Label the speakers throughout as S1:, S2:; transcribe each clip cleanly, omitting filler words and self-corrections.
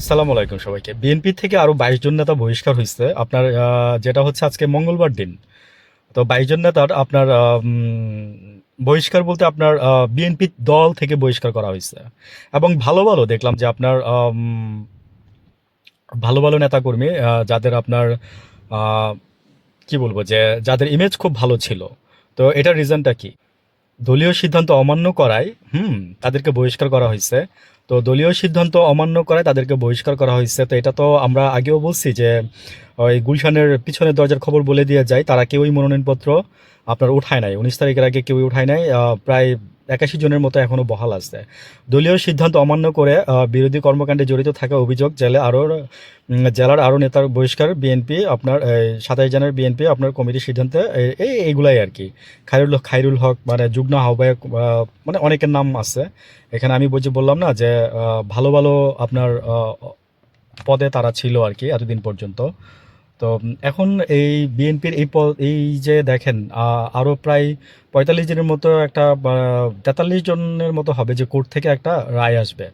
S1: আসসালামু আলাইকুম সবাইকে। বিএনপি থেকে আরো ২২ জন নেতা বহিষ্কার হইছে। আপনার যেটা হচ্ছে আজকে মঙ্গলবার দিন। তো ২২ জন নেতার আপনার বহিষ্কার বলতে আপনার বিএনপি দল থেকে বহিষ্কার করা হইছে। এবং ভালো, ভালো দেখলাম যে আপনার ভালো, ভালো নেতাকর্মী যাদের আপনার আ কি বলবো যে যাদের ইমেজ খুব ভালো ছিল। তো এটার রিজনটা কি? দলীয় সিদ্ধান্ত অমান্য করায় তাদেরকে বহিষ্কার করা হয়েছে। তো দলীয় সিদ্ধান্ত অমান্য করায় তাদেরকে বহিষ্কার করা হয়েছে। তো এটা তো আমরা আগেও বলছি যে ওই গুলশানের পিছনের দরজার খবর বলে দিয়ে যায়, তারা কেউই মনোনয়নপত্র আপনার উঠায় নাই। ১৯ তারিখের আগে কেউই উঠায় নাই। প্রায় ৮১ জনের মতো এখনো বহাল আছে। দলীয় সিদ্ধান্ত অমান্য করে বিরোধী কর্মকাণ্ডে জড়িত থাকা অভিযোগ জেলার আরও নেতার বহিষ্কার বিএনপি আপনার ২৭ জনের বিএনপি আপনার কমিটির সিদ্ধান্তে এইগুলাই আর কি। খায়রুল হক মানে যুগ্ম আহ্বায়ক মানে অনেকের নাম আছে এখানে। আমি বললাম না যে ভালো ভালো আপনার পদে তারা ছিল আর কি এতদিন পর্যন্ত। তো এখন এই বিএনপির এই যে দেখেন আরও প্রায় ৪৫ জনের মতো একটা ৪৩ জনের মতো হবে যে কোর্ট থেকে একটা রায় আসবে।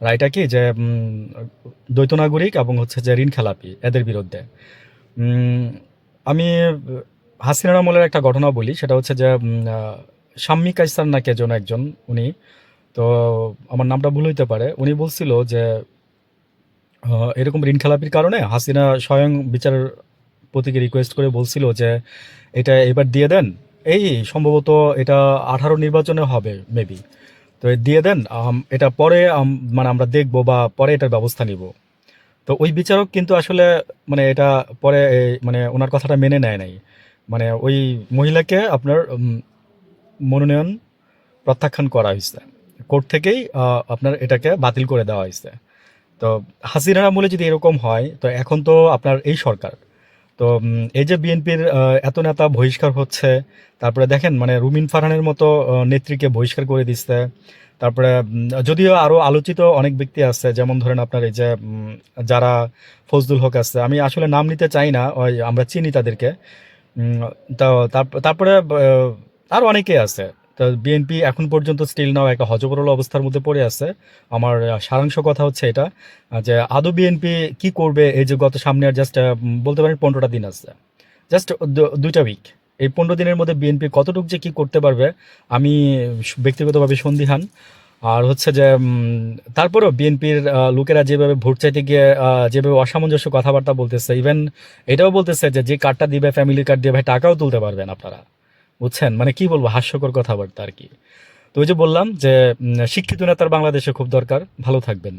S1: রায়টা কি যে দ্বৈত নাগরিক এবং হচ্ছে যে ঋণ খেলাপি এদের বিরুদ্ধে। উম, আমি হাসিনার আমলের একটা ঘটনা বলি, সেটা হচ্ছে যে শাম্মী কায়সার না কে যেন একজন, উনি তো আমার নামটা ভুল হইতে পারে, উনি বলছিল যে এরকম ঋণ খেলাপির কারণে হাসিনা স্বয়ং বিচারপতিকে রিকোয়েস্ট করে বলছিল যে এটা এবার দিয়ে দেন, এই সম্ভবত এটা 18 নির্বাচনে হবে মেবি, তো দিয়ে দেন, এটা পরে মানে আমরা দেখবো বা পরে এটার ব্যবস্থা নিব। তো ওই বিচারক কিন্তু আসলে মানে এটা পরে মানে ওনার কথাটা মেনে নেয় নাই। মানে ওই মহিলাকে আপনার মনোনয়ন প্রত্যাখ্যান করা হয়েছে কোর্ট থেকেই, আপনার এটাকে বাতিল করে দেওয়া হয়েছে। তো হাসিনার আমলে যদি এরকম হয়, তো এখন তো আপনার এই সরকার, তো এই যে বিএনপির এত নেতা বহিষ্কার হচ্ছে, তারপরে দেখেন মানে রুমিন ফারহানের মতো নেত্রীকে বহিষ্কার করে দিচ্ছে। তারপরে যদিও আরও আলোচিত অনেক ব্যক্তি আছে, যেমন ধরেন আপনার এই যে যারা ফজলুল হক আছে, আমি আসলে নাম নিতে চাই না, ওই আমরা চিনি তাদেরকে। উম, তো তারপরে আরও অনেকেই আছে। তো বিএনপি এখন পর্যন্ত স্টিল নাও একটা হযবরল অবস্থার মধ্যে পড়ে আছে। আমার সারাংশ কথা হচ্ছে এটা, যে আদৌ বিএনপি কি করবে এই যে গত সামনে আর জাস্ট বলতে পারেন ১৫টা দিন আছে, জাস্ট ২টা উইক। এই ১৫ দিনের মধ্যে বিএনপি কতটুকু যে কি করতে পারবে আমি ব্যক্তিগতভাবে সন্দিহান। আর হচ্ছে যে তারপরেও বিএনপির লোকেরা যেভাবে ভোট চাইতে গিয়ে যেভাবে অসামঞ্জস্য কথাবার্তা বলতেছে, ইভেন এটাও বলতেছে যে যে কার্ডটা দিবে ফ্যামিলি কার্ড দিয়ে ভাই টাকাও তুলতে পারবেন আপনারা। বুঝছেন? মানে কি বলবো, হাস্যকর কথাবার্তা আর কি। তো ওই যে বললাম যে শিক্ষিত নেতার বাংলাদেশে খুব দরকার। ভালো থাকবেন।